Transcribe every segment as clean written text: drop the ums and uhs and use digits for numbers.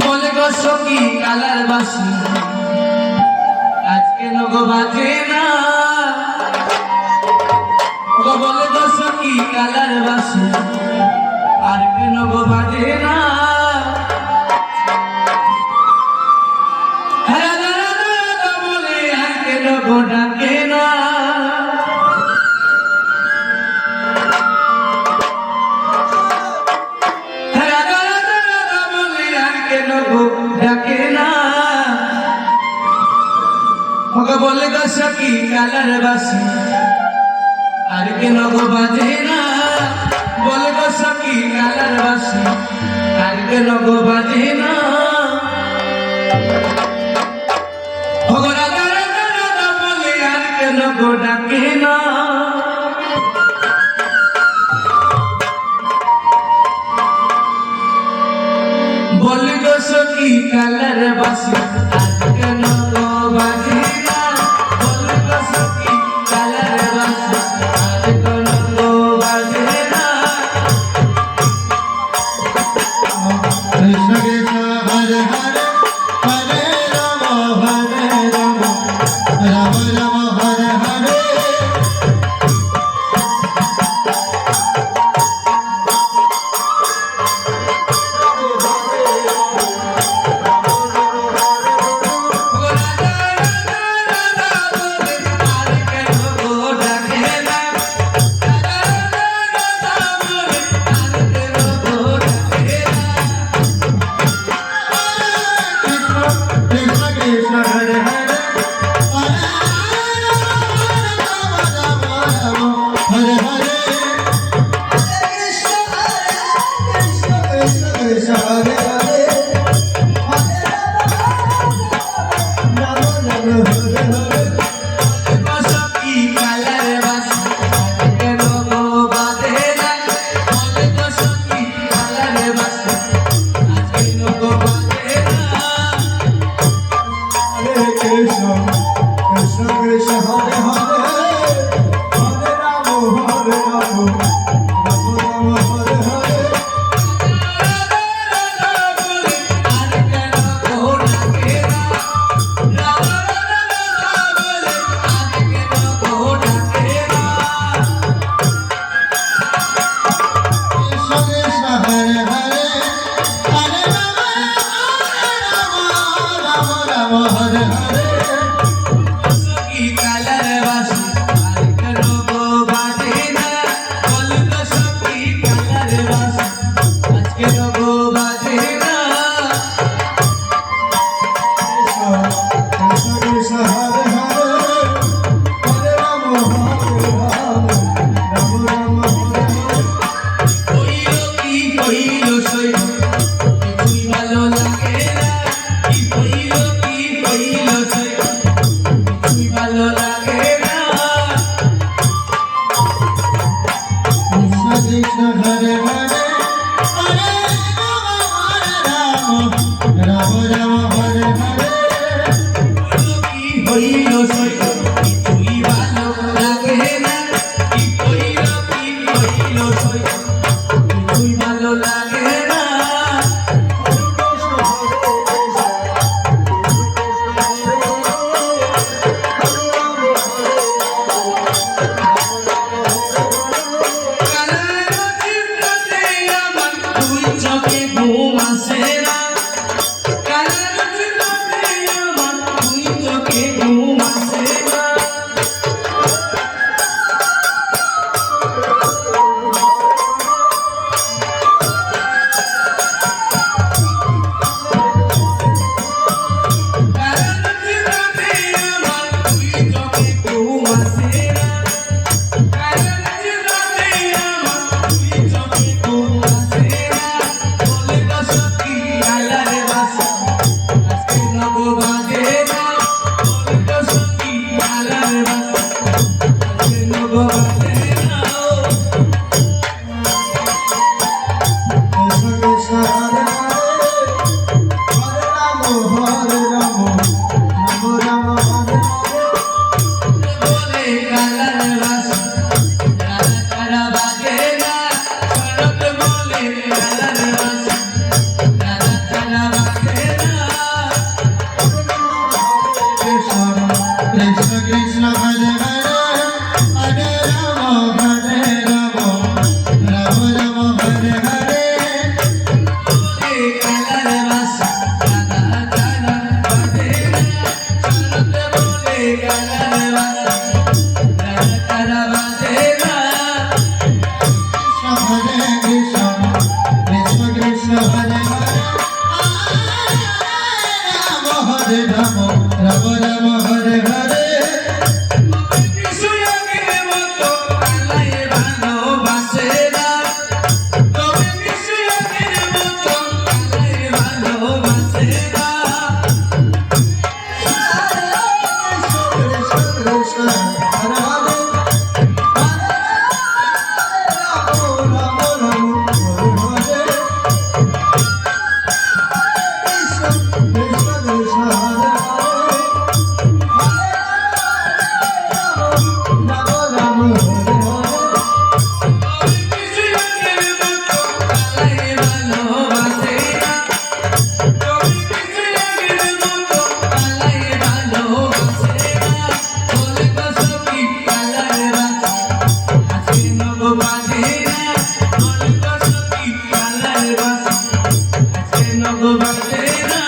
বলে গো সখী কালার বাসি আজকে নগো বাজে না গো বলে গো সখী কালার বাসি আর কেন গো বাজে না বলে আর কেন গো ডাকে না ডাকে না বলে গো সখী কালার বাসি আর কেন গো বাজে না বলে গো সখী কালার বাসি আর কেন গো বাজে না বলে আর কেন গো ডাকে না বলে গো সখী কালার বাসি আর কেন গো বাজে না বলে গো সখী কালার বাসি আর কেন গো বাজে না কৃষ্ণ কৃষ্ণ হরে হরে হরে রাম রাম রাম হরে হরে ঘুম আসে Hare Rama, Rama Rama Hare Hare. বিশ্বজগের মতো আল্লাহ ভালোবাসে না তবে বিশ্বজগের মতো আল্লাহ ভালোবাসে না Krishna, Hare Hare. বিশ্বজগের মতো আল্লাহ ভালোবাসে না তবে বিশ্বজগের মতো আল্লাহ ভালোবাসে না বলে তো সখী আল্লাহর বাসি আজকে নব বাজে না বলে তো সখী আল্লাহর বাসি আজকে নব বাজে না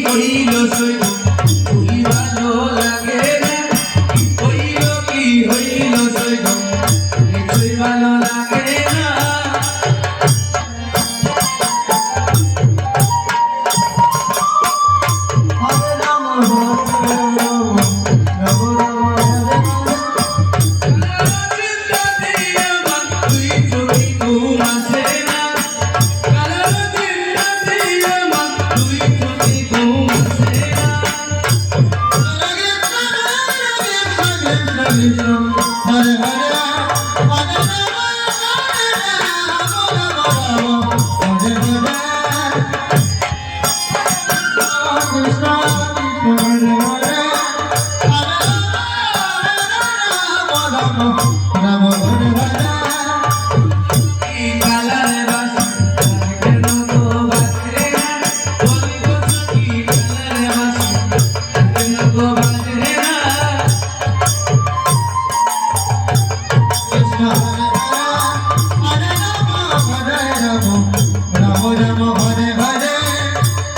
হইল সইল তুই ভালো লাগে না হইল সইল তুই ভালো লাগে না চিন্তা দিয়ে আমার তুই চোখে ঘুম আসে না কালো চিন্তা দিয়ে আমার তুই চোখে ঘুম আসে না Hare Hare, Hare Rama, Hare Hare. এই কালার বাসি কেন গো বাজে না বলি গো সখী কালার বাসি কেন গো বাজে না Krishna, Hare Rama, Hare Rama, Rama Rama, Hare Hare.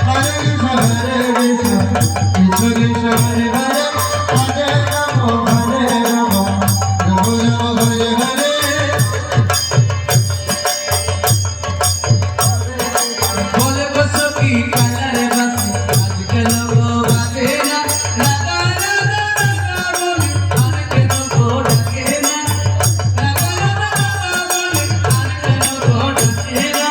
Hare Krishna, Hare Krishna, Krishna Krishna, Hare Hare. Hare Rama, Hare Rama, Rama Rama, Hare Hare. বলে গো সখী কালার বাসি আজ কেন গো বাজে না রাধা রাধা রাধা বলি আর কেন গো ডাকে না রাধা রাধা রাধা বলি আর কেন গো ডাকে না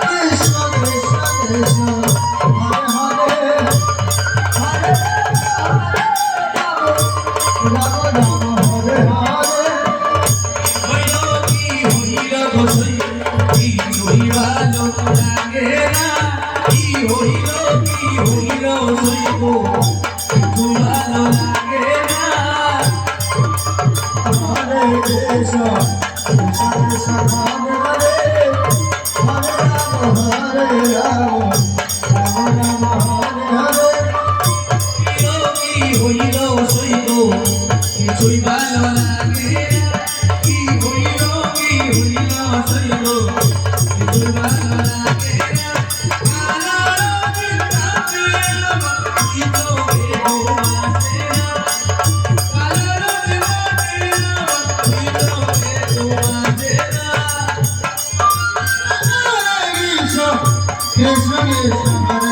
Krishna Krishna, Krishna Hare Hare. Hare Rama, Rama Hare Hare. Hare Krishna, Krishna Krishna, Hare Hare. Hare Rama, Hare Rama, Rama Rama, Hare Hare. কিছুই ভালো লাগে না কি হইল সইল কিছুই ভালো লাগে না কালার চিন্তাতে আমার তুই চোখে ঘুম আসে না কালার চিন্তাতে আমার তুই চোখে ঘুম আসে না Hare Krishna, Krishna Krishna, Hare